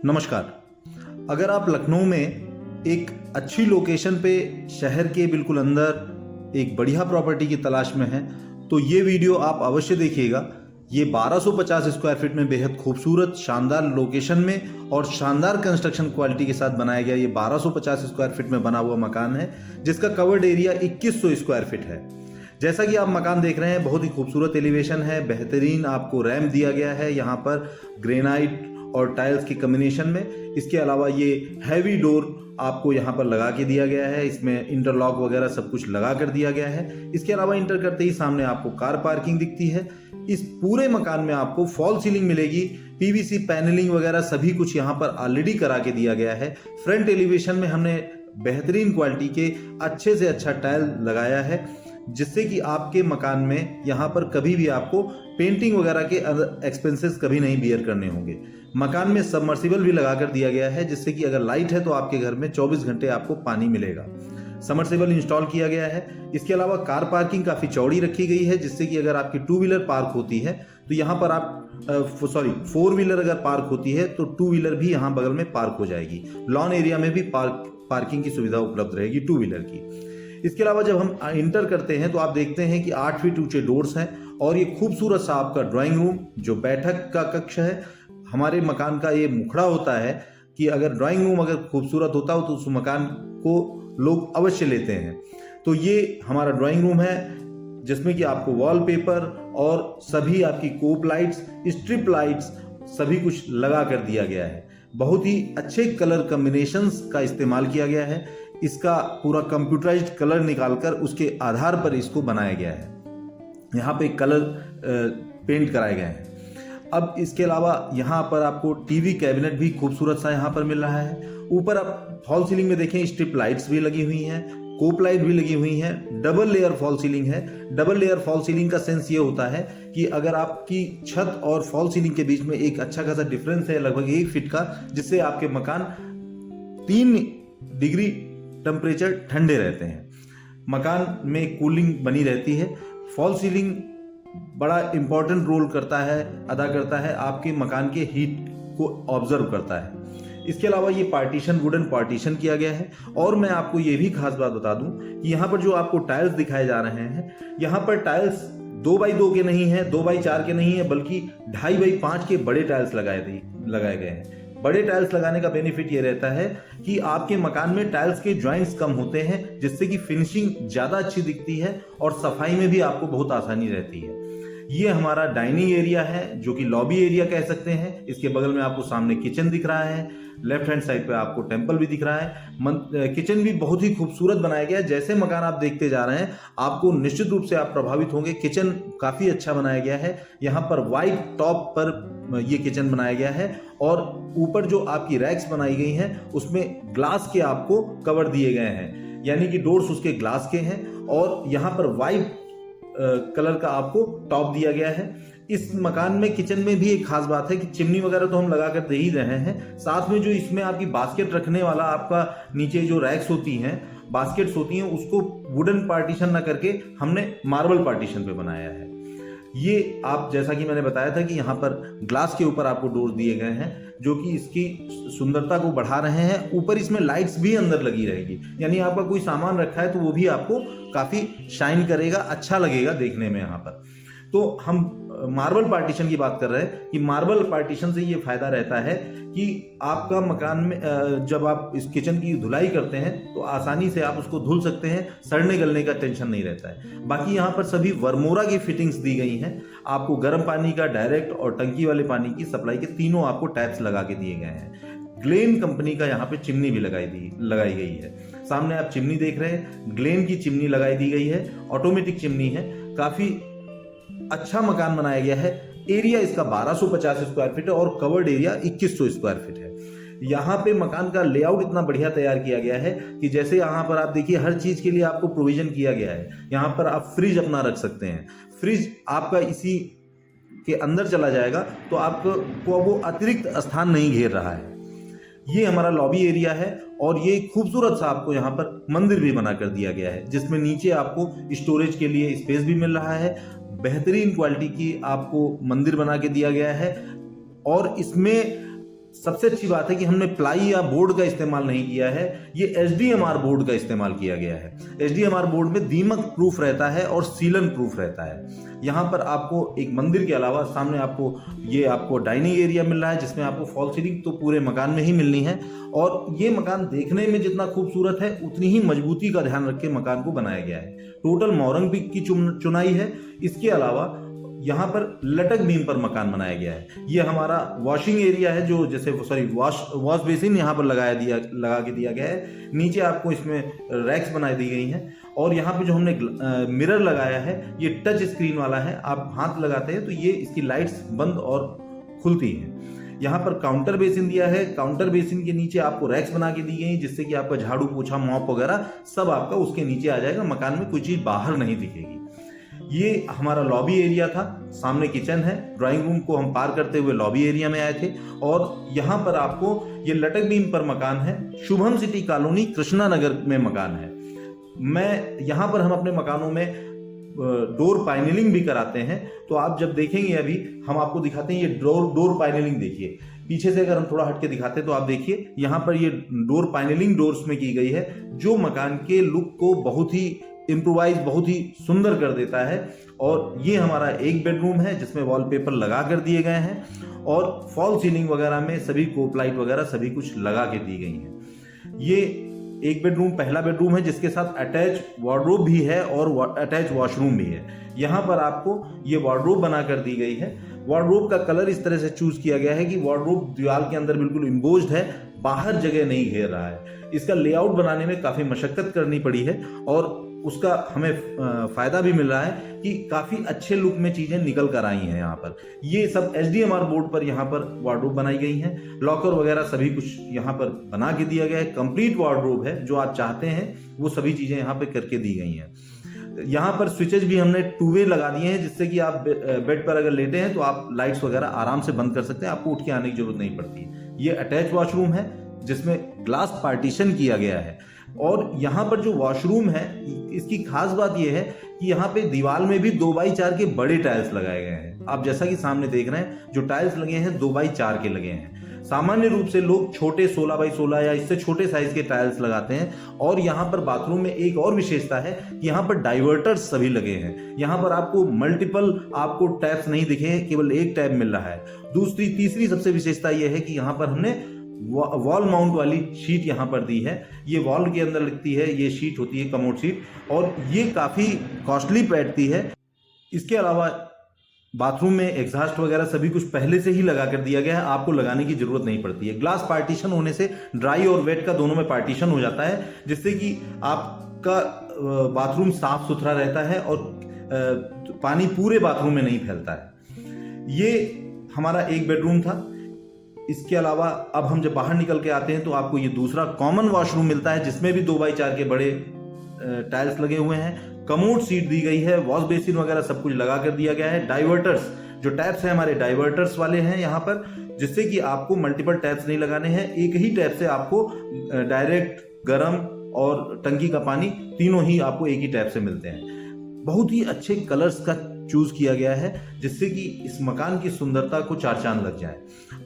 नमस्कार। अगर आप लखनऊ में एक अच्छी लोकेशन पे शहर के बिल्कुल अंदर एक बढ़िया प्रॉपर्टी की तलाश में हैं तो ये वीडियो आप अवश्य देखिएगा। ये 1250 स्क्वायर फीट में बेहद खूबसूरत शानदार लोकेशन में और शानदार कंस्ट्रक्शन क्वालिटी के साथ बनाया गया ये 1250 स्क्वायर फीट में बना हुआ मकान है, जिसका कवर्ड एरिया 2100 स्क्वायर फीट है। जैसा कि आप मकान देख रहे हैं, बहुत ही खूबसूरत एलिवेशन है, बेहतरीन आपको रैम्प दिया गया है यहाँ पर ग्रेनाइट और टाइल्स के कॉम्बिनेशन में। इसके अलावा ये हैवी डोर आपको यहाँ पर लगा के दिया गया है, इसमें इंटरलॉक वगैरह सब कुछ लगा कर दिया गया है। इसके अलावा इंटर करते ही सामने आपको कार पार्किंग दिखती है। इस पूरे मकान में आपको फॉल सीलिंग मिलेगी, पीवीसी पैनलिंग वगैरह सभी कुछ यहाँ पर ऑलरेडी करा के दिया गया है। फ्रंट एलिवेशन में हमने बेहतरीन क्वालिटी के अच्छे से अच्छा टाइल लगाया है, जिससे कि आपके मकान में यहाँ पर कभी भी आपको पेंटिंग वगैरह के एक्सपेंसेस कभी नहीं बियर करने होंगे। मकान में सबमर्सिबल भी लगा कर दिया गया है, जिससे कि अगर लाइट है तो आपके घर में 24 घंटे आपको पानी मिलेगा। सबमर्सिबल इंस्टॉल किया गया है। इसके अलावा कार पार्किंग काफ़ी चौड़ी रखी गई है, जिससे कि अगर आपकी टू व्हीलर पार्क होती है तो यहाँ पर आप फोर व्हीलर अगर पार्क होती है तो टू व्हीलर भी यहाँ बगल में पार्क हो जाएगी। लॉन एरिया में भी पार्किंग की सुविधा उपलब्ध रहेगी टू व्हीलर की। इसके अलावा जब हम इंटर करते हैं तो आप देखते हैं कि 8 फीट ऊंचे डोर्स हैं और ये खूबसूरत सा आपका ड्राइंग रूम जो बैठक का कक्ष है। हमारे मकान का ये मुखड़ा होता है कि अगर ड्राइंग रूम अगर खूबसूरत होता हो तो उस मकान को लोग अवश्य लेते हैं। तो ये हमारा ड्राइंग रूम है, जिसमें कि आपको वॉलपेपर और सभी आपकी कोप लाइट्स, स्ट्रिप लाइट्स सभी कुछ लगा कर दिया गया है। बहुत ही अच्छे कलर कॉम्बिनेशंस का इस्तेमाल किया गया है। इसका पूरा कंप्यूटराइज्ड कलर निकालकर उसके आधार पर इसको बनाया गया है। यहाँ पे कलर पेंट कराए गए हैं। अब इसके अलावा यहाँ पर आपको टीवी कैबिनेट भी खूबसूरत सा यहाँ पर मिल रहा है। ऊपर आप फॉल सीलिंग में देखें, स्ट्रिप लाइट्स भी लगी हुई हैं, कोप लाइट भी लगी हुई हैं, डबल लेयर फॉल सीलिंग है। डबल लेयर फॉल सीलिंग का सेंस ये होता है कि अगर आपकी छत और फॉल सीलिंग के बीच में एक अच्छा खासा डिफरेंस है, लगभग 1 फीट का, जिससे आपके मकान 3 डिग्री टेम्परेचर ठंडे रहते हैं। मकान में कूलिंग बनी रहती है। फॉल सीलिंग बड़ा इंपॉर्टेंट रोल अदा करता है, आपके मकान के हीट को ऑब्जर्व करता है। इसके अलावा ये पार्टीशन, वुडन पार्टीशन किया गया है। और मैं आपको ये भी खास बात बता दूं कि यहाँ पर जो आपको टाइल्स दिखाए जा रहे हैं, यहाँ पर टाइल्स 2x2 के नहीं है, 2x4 के नहीं है, बल्कि 2.5x5 के बड़े टाइल्स लगाए गए हैं। बड़े टाइल्स लगाने का बेनिफिट ये रहता है कि आपके मकान में टाइल्स के जॉइंट्स कम होते हैं, जिससे कि फिनिशिंग ज़्यादा अच्छी दिखती है और सफाई में भी आपको बहुत आसानी रहती है। ये हमारा डाइनिंग एरिया है, जो कि लॉबी एरिया कह सकते हैं। इसके बगल में आपको सामने किचन दिख रहा है, लेफ्ट हैंड साइड पे आपको टेंपल भी दिख रहा है। किचन भी बहुत ही खूबसूरत बनाया गया है। जैसे मकान आप देखते जा रहे हैं, आपको निश्चित रूप से आप प्रभावित होंगे। किचन काफ़ी अच्छा बनाया गया है। यहाँ पर वाइट टॉप पर ये किचन बनाया गया है और ऊपर जो आपकी रैक्स बनाई गई हैं उसमें ग्लास के आपको कवर दिए गए हैं, यानी कि डोर्स उसके ग्लास के हैं। और यहाँ पर वाइट कलर का आपको टॉप दिया गया है। इस मकान में किचन में भी एक खास बात है कि चिमनी वगैरह तो हम लगा कर दे ही रहे हैं, साथ में जो इसमें आपकी बास्केट रखने वाला आपका नीचे जो रैक्स होती हैं, बास्केट्स होती हैं, उसको वुडन पार्टीशन ना करके हमने मार्बल पार्टीशन पे बनाया है। ये आप जैसा कि मैंने बताया था कि यहाँ पर ग्लास के ऊपर आपको डोर दिए गए हैं, जो कि इसकी सुंदरता को बढ़ा रहे हैं। ऊपर इसमें लाइट्स भी अंदर लगी रहेगी, यानी आपका कोई सामान रखा है तो वो भी आपको काफ़ी शाइन करेगा, अच्छा लगेगा देखने में यहाँ पर। तो हम मार्बल पार्टीशन की बात कर रहे हैं कि मार्बल पार्टीशन से ये फायदा रहता है कि आपका मकान में जब आप इस किचन की धुलाई करते हैं तो आसानी से आप उसको धुल सकते हैं, सड़ने गलने का टेंशन नहीं रहता है। बाकी यहाँ पर सभी वर्मोरा की फिटिंग्स दी गई हैं। आपको गर्म पानी का, डायरेक्ट और टंकी वाले पानी की सप्लाई के तीनों आपको टैप्स लगा के दिए गए हैं। ग्लेन कंपनी का यहाँ पे चिमनी भी लगाई गई है। सामने आप चिमनी देख रहे हैं, ग्लेन की चिमनी लगाई दी गई है, ऑटोमेटिक चिमनी है। काफ़ी अच्छा मकान बनाया गया है। एरिया इसका 1250 स्क्वायर फीट है और कवर्ड एरिया 2100 स्क्वायर फीट है। यहाँ पे मकान का लेआउट इतना बढ़िया तैयार किया गया है कि जैसे यहाँ पर आप देखिए, हर चीज़ के लिए आपको प्रोविजन किया गया है। यहाँ पर आप फ्रिज अपना रख सकते हैं। फ्रिज आपका इसी के अंदर चला जाएगा तो आपको वो अतिरिक्त स्थान नहीं घेर रहा है। ये हमारा लॉबी एरिया है और ये खूबसूरत सा आपको यहाँ पर मंदिर भी बना कर दिया गया है, जिसमें नीचे आपको स्टोरेज के लिए स्पेस भी मिल रहा है। बेहतरीन क्वालिटी की आपको मंदिर बना के दिया गया है और इसमें सबसे अच्छी बात है कि हमने प्लाई या बोर्ड का इस्तेमाल नहीं किया है, ये HDMR बोर्ड का इस्तेमाल किया गया है। HDMR बोर्ड में दीमक प्रूफ रहता है और सीलन प्रूफ रहता है। यहाँ पर आपको एक मंदिर के अलावा सामने आपको डाइनिंग एरिया मिल रहा है, जिसमें आपको फॉल सीलिंग तो पूरे मकान में ही मिलनी है। और ये मकान देखने में जितना खूबसूरत है उतनी ही मजबूती का ध्यान रख के मकान को बनाया गया है। टोटल मोरंग पीक की चुनाई है। इसके अलावा यहाँ पर लटक बीम पर मकान बनाया गया है। ये हमारा वॉशिंग एरिया है, जो जैसे वॉश बेसिन यहाँ पर लगा के दिया गया है। नीचे आपको इसमें रैक्स बनाई दी गई हैं। और यहाँ पे जो हमने मिरर लगाया है ये टच स्क्रीन वाला है। आप हाथ लगाते हैं तो ये इसकी लाइट्स बंद और खुलती हैं। यहाँ पर काउंटर बेसिन दिया है। काउंटर बेसिन के नीचे आपको रैक्स बना के दी गई हैं, जिससे कि आपका झाड़ू पोछा मॉप वगैरह सब आपका उसके नीचे आ जाएगा। मकान में कोई चीज़ बाहर नहीं दिखेगी। ये हमारा लॉबी एरिया था। सामने किचन है। ड्राइंग रूम को हम पार करते हुए लॉबी एरिया में आए थे। और यहाँ पर आपको ये लटक बीम पर मकान है। शुभम सिटी कॉलोनी कृष्णा नगर में मकान है। यहाँ पर हम अपने मकानों में डोर पैनलिंग भी कराते हैं। तो आप जब देखेंगे, अभी हम आपको दिखाते हैं, ये डोर पैनलिंग देखिए। पीछे से अगर हम थोड़ा हट के दिखाते हैं तो आप देखिए यहाँ पर ये डोर पैनलिंग डोर्स में की गई है, जो मकान के लुक को बहुत ही इम्प्रोवाइज, बहुत ही सुंदर कर देता है। और ये हमारा एक बेडरूम है जिसमें वॉलपेपर लगा कर दिए गए हैं और फॉल सीलिंग वगैरह में सभी कोप लाइट वगैरह सभी कुछ लगा के दी गई हैं। ये एक बेडरूम पहला बेडरूम है, जिसके साथ अटैच वार्डरोब भी है और अटैच वॉशरूम भी है। यहाँ पर आपको ये वार्डरोब बना कर दी गई है। वार्डरोब का कलर इस तरह से चूज किया गया है कि वार्डरोब दीवार के अंदर बिल्कुल इम्बोज्ड है, बाहर जगह नहीं घेर रहा है। इसका लेआउट बनाने में काफ़ी मशक्कत करनी पड़ी है और उसका हमें फ़ायदा भी मिल रहा है कि काफ़ी अच्छे लुक में चीज़ें निकल कर आई हैं। यहाँ पर ये सब HDMR बोर्ड पर यहाँ पर वार्डरोब बनाई गई हैं। लॉकर वगैरह सभी कुछ यहाँ पर बना के दिया गया है। कंप्लीट वार्डरोब है, जो आप चाहते हैं वो सभी चीज़ें यहाँ पर करके दी गई हैं। यहाँ पर स्विचेज भी हमने 2 वे लगा दिए हैं, जिससे कि आप बेड पर अगर लेटे हैं तो आप लाइट्स वगैरह आराम से बंद कर सकते हैं, आपको उठ के आने की जरूरत नहीं पड़ती। ये अटैच वॉशरूम है जिसमें ग्लास पार्टीशन किया गया है। और यहाँ पर जो वॉशरूम है, इसकी खास बात यह है कि यहाँ पे दीवार में भी 2x4 के बड़े टाइल्स लगाए गए हैं। आप जैसा कि सामने देख रहे हैं, जो टाइल्स लगे हैं 2x4 के लगे हैं। सामान्य रूप से लोग छोटे 16x16 या इससे छोटे साइज के टाइल्स लगाते हैं। और यहाँ पर बाथरूम में एक और विशेषता है कि यहाँ पर डाइवर्टर्स सभी लगे हैं। यहाँ पर आपको मल्टीपल टैप्स नहीं दिखे, केवल एक टैप मिल रहा है। तीसरी सबसे विशेषता यह है कि यहाँ पर हमने वॉल माउंट वाली शीट यहाँ पर दी है। ये वॉल के अंदर लगती है, ये शीट होती है कमोड शीट, और ये काफ़ी कॉस्टली बैठती है। इसके अलावा बाथरूम में एग्जॉस्ट वगैरह सभी कुछ पहले से ही लगा कर दिया गया है, आपको लगाने की जरूरत नहीं पड़ती है। ग्लास पार्टीशन होने से ड्राई और वेट का दोनों में पार्टीशन हो जाता है, जिससे कि आपका बाथरूम साफ सुथरा रहता है और पानी पूरे बाथरूम में नहीं फैलता है। ये हमारा एक बेडरूम था। इसके अलावा अब हम जब बाहर निकल के आते हैं तो आपको ये दूसरा कॉमन वॉशरूम मिलता है, जिसमें भी 2x4 के बड़े टाइल्स लगे हुए हैं। कमोड सीट दी गई है, वॉश बेसिन वगैरह सब कुछ लगा कर दिया गया है। डाइवर्टर्स जो टैप्स हैं हमारे डाइवर्टर्स वाले हैं यहाँ पर, जिससे कि आपको मल्टीपल टैप्स नहीं लगाने हैं। एक ही टैप से आपको डायरेक्ट, गर्म और टंकी का पानी तीनों ही आपको एक ही टैप से मिलते हैं। बहुत ही अच्छे कलर्स का चूज किया गया है, जिससे कि इस मकान की सुंदरता को चार चांद लग जाए।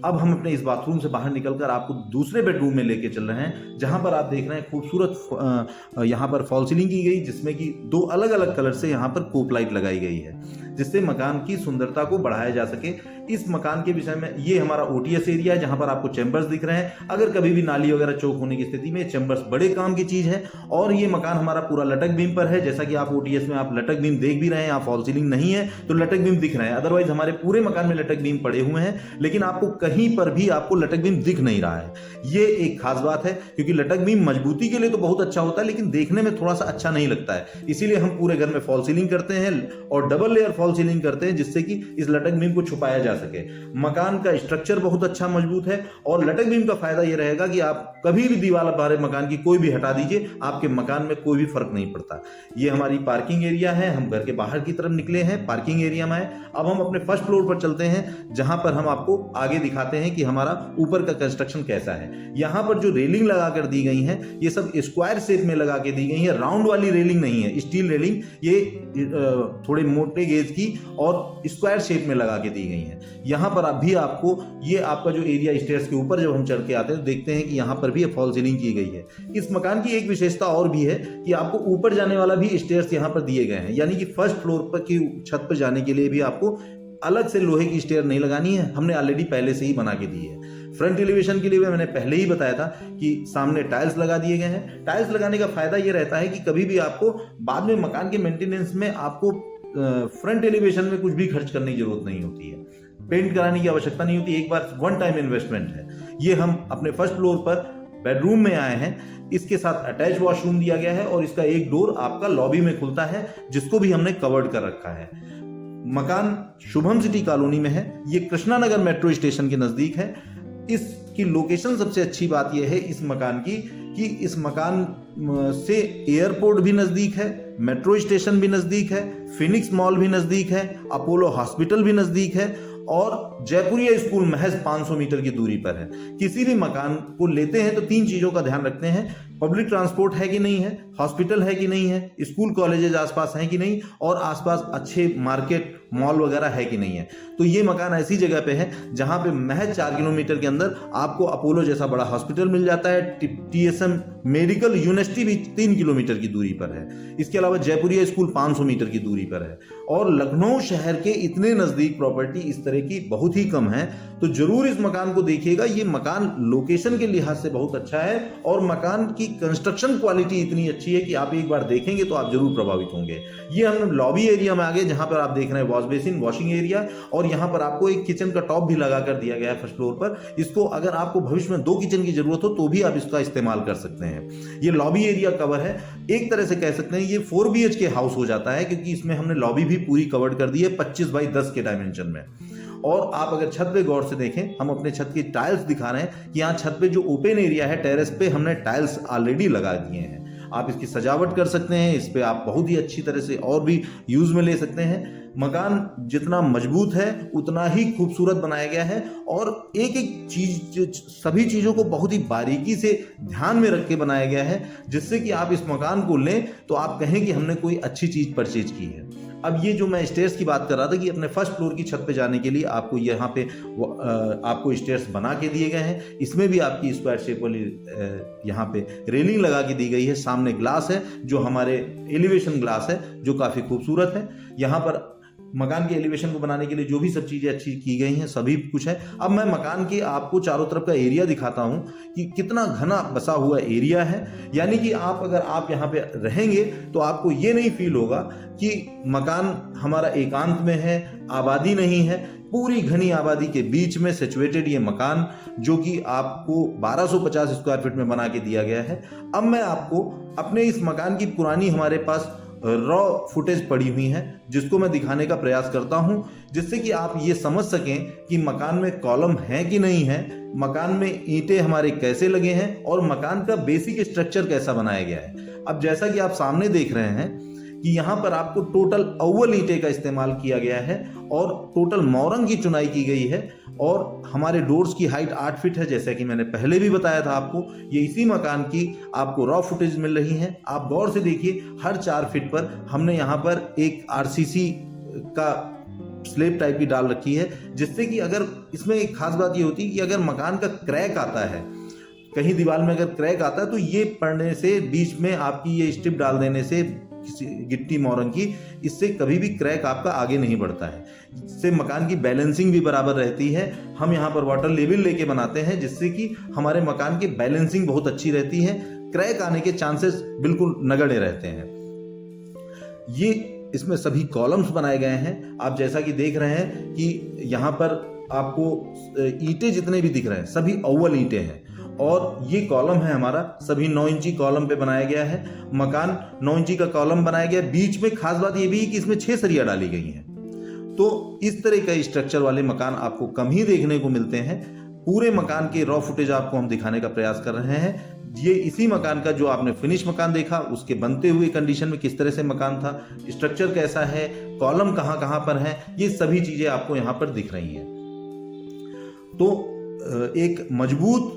अब हम अपने इस बाथरूम से बाहर निकलकर आपको दूसरे बेडरूम में लेके चल रहे हैं, जहां पर आप देख रहे हैं खूबसूरत यहाँ पर फॉल सीलिंग की गई, जिसमें कि 2 अलग अलग कलर से यहाँ पर कोप लाइट लगाई गई है, जिससे मकान की सुंदरता को बढ़ाया जा सके। इस मकान के विषय में ये हमारा OTS एरिया है, जहां पर आपको चैम्बर्स दिख रहे हैं। अगर कभी भी नाली वगैरह चौक होने की स्थिति में चैम्बर्स बड़े काम की चीज है। और ये मकान हमारा पूरा लटक बीम पर है, जैसा कि आप OTS में आप लटक बीम देख भी रहे हैं। यहाँ फॉल सीलिंग नहीं है तो लटक बीम दिख रहे हैं, अदरवाइज हमारे पूरे मकान में लटक बीम पड़े हुए हैं, लेकिन आपको कहीं पर भी आपको लटक बीम दिख नहीं रहा है। ये एक खास बात है, क्योंकि लटक बीम मजबूती के लिए तो बहुत अच्छा होता है, लेकिन देखने में थोड़ा सा अच्छा नहीं लगता है। इसीलिए हम पूरे घर में फॉल सीलिंग करते हैं और डबल लेयर फॉल सीलिंग करते हैं, जिससे कि इस लटक बीम को छुपाया जा सके। मकान का स्ट्रक्चर बहुत अच्छा मजबूत है, और लटक बीम का फायदा यह रहेगा कि आप कभी भी दीवार बाहर मकान की कोई भी हटा दीजिए, आपके मकान में कोई भी फर्क नहीं पड़ता। ये हमारी पार्किंग एरिया है, हम घर के बाहर की तरफ निकले हैं, पार्किंग एरिया में है। अब हम अपने फर्स्ट फ्लोर पर चलते हैं, जहां पर हम आपको आगे दिखाते हैं कि हमारा ऊपर का कंस्ट्रक्शन कैसा है। यहाँ पर जो रेलिंग लगा कर दी गई है, ये सब स्क्वायर शेप में लगा के दी गई है, राउंड वाली रेलिंग नहीं है, स्टील रेलिंग। ये थोड़े मोटे गेज की और स्क्वायर शेप में लगा के दी गई है। यहाँ पर भी आपको ये आपका जो एरिया स्टेयर्स के ऊपर जब हम चढ़ के आते हैं तो देखते हैं कि यहाँ पर भी फॉल सीलिंग की गई है। इस मकान की एक विशेषता और भी है कि आपको ऊपर जाने वाला भी स्टेयर्स यहाँ पर दिए गए हैं, यानी कि फर्स्ट फ्लोर पर की छत पर जाने के लिए भी आपको अलग से लोहे की स्टेयर नहीं लगानी है, हमने ऑलरेडी पहले से ही बना के दी है। फ्रंट एलिवेशन के लिए मैंने पहले ही बताया था कि सामने टाइल्स लगा दिए गए हैं। टाइल्स लगाने का फायदा ये रहता है कि कभी भी आपको बाद में मकान के मेंटेनेंस में आपको फ्रंट एलिवेशन में कुछ भी खर्च करने की जरूरत नहीं होती है, पेंट कराने की आवश्यकता नहीं होती, एक बार वन टाइम इन्वेस्टमेंट है। ये हम अपने फर्स्ट फ्लोर पर बेडरूम में आए हैं, इसके साथ अटैच वॉशरूम दिया गया है और इसका एक डोर आपका लॉबी में खुलता है जिसको भी हमने कवर्ड कर रखा है। मकान शुभम सिटी कॉलोनी में है, ये कृष्णा नगर मेट्रो स्टेशन के नजदीक है। इसकी लोकेशन सबसे अच्छी बात यह है इस मकान की कि इस मकान से एयरपोर्ट भी नजदीक है, मेट्रो स्टेशन भी नजदीक है, फिनिक्स मॉल भी नजदीक है, अपोलो हॉस्पिटल भी नजदीक है और जयपुरिया स्कूल महज 500 मीटर की दूरी पर है। किसी भी मकान को लेते हैं तो 3 चीजों का ध्यान रखते हैं, पब्लिक ट्रांसपोर्ट है कि नहीं है, हॉस्पिटल है कि नहीं है, स्कूल कॉलेजेस आसपास हैं कि नहीं और आसपास अच्छे मार्केट मॉल वगैरह है कि नहीं है। तो ये मकान ऐसी जगह पे है जहां पे महज 4 किलोमीटर के अंदर आपको अपोलो जैसा बड़ा हॉस्पिटल मिल जाता है, टीएसएम मेडिकल यूनिवर्सिटी भी 3 किलोमीटर की दूरी पर है, इसके अलावा जयपुरिया स्कूल 500 मीटर की दूरी पर है और लखनऊ शहर के इतने नजदीक प्रॉपर्टी इस तरह की बहुत ही कम है। तो जरूर इस मकान को देखिएगा, ये मकान लोकेशन के लिहाज से बहुत अच्छा है और मकान की कंस्ट्रक्शन क्वालिटी इतनी अच्छी है कि आप एक बार देखेंगे तो आप जरूर प्रभावित होंगे। ये हम लॉबी एरिया में आ गए जहां पर आप देख रहे हैं वॉश बेसिन, वॉशिंग एरिया और यहां पर आपको एक किचन का टॉप भी लगा कर दिया गया है फर्स्ट फ्लोर पर। इसको अगर आपको भविष्य में 2 किचन की जरूरत हो तो भी आप इसका इस्तेमाल कर सकते हैं। ये लॉबी एरिया कवर है, एक तरह से कह सकते हैं ये 4 BHK हाउस हो जाता है क्योंकि इसमें हमने लॉबी भी पूरी कवर्ड कर दी है 25 बाई 10 के डायमेंशन में। और आप अगर छत पे गौर से देखें, हम अपने छत की टाइल्स दिखा रहे हैं कि यहाँ छत पे जो ओपन एरिया है टेरेस पे हमने टाइल्स ऑलरेडी लगा दिए हैं। आप इसकी सजावट कर सकते हैं, इस पे आप बहुत ही अच्छी तरह से और भी यूज में ले सकते हैं। मकान जितना मजबूत है उतना ही खूबसूरत बनाया गया है और एक एक चीज, सभी चीजों को बहुत ही बारीकी से ध्यान में रख के बनाया गया है जिससे कि आप इस मकान को लें तो आप कहें कि हमने कोई अच्छी चीज परचेज की है। अब ये जो मैं स्टेयर्स की बात कर रहा था कि अपने फर्स्ट फ्लोर की छत पे जाने के लिए आपको यहाँ पे आपको स्टेयर्स बना के दिए गए हैं, इसमें भी आपकी स्क्वायर शेप वाली यहाँ पे रेलिंग लगा के दी गई है। सामने ग्लास है जो हमारे एलिवेशन ग्लास है जो काफी खूबसूरत है। यहाँ पर मकान के एलिवेशन को बनाने के लिए जो भी सब चीजें अच्छी की गई हैं सभी कुछ है। अब मैं मकान के आपको चारों तरफ का एरिया दिखाता हूं कि कितना घना बसा हुआ एरिया है, यानी कि आप अगर आप यहाँ पे रहेंगे तो आपको ये नहीं फील होगा कि मकान हमारा एकांत में है, आबादी नहीं है। पूरी घनी आबादी के बीच में सिचुएटेड ये मकान जो कि आपको 1250 स्क्वायर फीट में बना के दिया गया है। अब मैं आपको अपने इस मकान की पुरानी हमारे पास रॉ फुटेज पड़ी हुई है जिसको मैं दिखाने का प्रयास करता हूं जिससे कि आप ये समझ सकें कि मकान में कॉलम है कि नहीं है, मकान में ईंटें हमारे कैसे लगे हैं और मकान का बेसिक स्ट्रक्चर कैसा बनाया गया है। अब जैसा कि आप सामने देख रहे हैं कि यहाँ पर आपको टोटल अव्वल ईंटें का इस्तेमाल किया गया है और टोटल मौरंग की चुनाई की गई है और हमारे डोर्स की हाइट 8 फीट है जैसा कि मैंने पहले भी बताया था आपको। ये इसी मकान की आपको रॉ फुटेज मिल रही है। आप गौर से देखिए, हर 4 फीट पर हमने यहाँ पर एक RCC का स्लेब टाइप की डाल रखी है जिससे कि अगर इसमें एक खास बात ये होती है कि अगर मकान का क्रैक आता है, कहीं दीवार में अगर क्रैक आता है तो ये पड़ने से, बीच में आपकी ये स्ट्रिप डाल देने से गिट्टी मोरंग की, इससे कभी भी क्रैक आपका आगे नहीं बढ़ता है। इससे मकान की बैलेंसिंग भी बराबर रहती है। हम यहाँ पर वाटर लेवल लेके बनाते हैं जिससे कि हमारे मकान की बैलेंसिंग बहुत अच्छी रहती है, क्रैक आने के चांसेस बिल्कुल नगण्य रहते हैं। ये इसमें सभी कॉलम्स बनाए गए हैं। आप जैसा कि देख रहे हैं कि यहाँ पर आपको ईंटें जितने भी दिख रहे हैं सभी अव्वल ईंटें हैं और ये कॉलम है हमारा, सभी 9 इंची कॉलम पे बनाया गया है। मकान 9 इंची का कॉलम बनाया गया। बीच में खास बात ये भी है कि इसमें 6 सरिया डाली गई हैं। तो इस तरह का स्ट्रक्चर वाले मकान आपको कम ही देखने को मिलते हैं। पूरे मकान के रॉ फुटेज आपको हम दिखाने का प्रयास कर रहे हैं। ये इसी मकान का जो आपने फिनिश मकान देखा उसके बनते हुए कंडीशन में किस तरह से मकान था, स्ट्रक्चर कैसा है, कॉलम कहाँ कहाँ पर है, ये सभी चीजें आपको यहाँ पर दिख रही हैं। तो एक मजबूत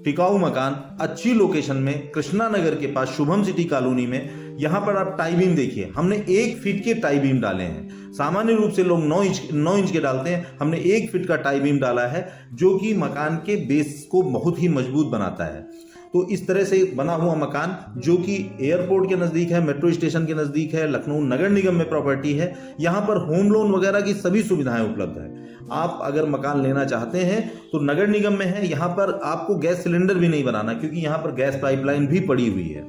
टिकाऊ मकान अच्छी लोकेशन में कृष्णा नगर के पास शुभम सिटी कॉलोनी में। यहाँ पर आप टाई बीम देखिए, हमने 1 फीट के टाई बीम डाले हैं। सामान्य रूप से लोग 9 इंच के डालते हैं, हमने 1 फीट का टाई बीम डाला है जो कि मकान के बेस को बहुत ही मजबूत बनाता है। तो इस तरह से बना हुआ मकान जो कि एयरपोर्ट के नज़दीक है, मेट्रो स्टेशन के नज़दीक है, लखनऊ नगर निगम में प्रॉपर्टी है। यहाँ पर होम लोन वगैरह की सभी सुविधाएं उपलब्ध है। आप अगर मकान लेना चाहते हैं तो नगर निगम में है, यहाँ पर आपको गैस सिलेंडर भी नहीं बनाना क्योंकि यहाँ पर गैस पाइपलाइन भी पड़ी हुई है।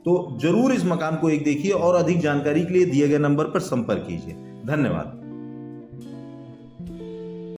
तो जरूर इस मकान को एक देखिए और अधिक जानकारी के लिए दिए गए नंबर पर संपर्क कीजिए। धन्यवाद।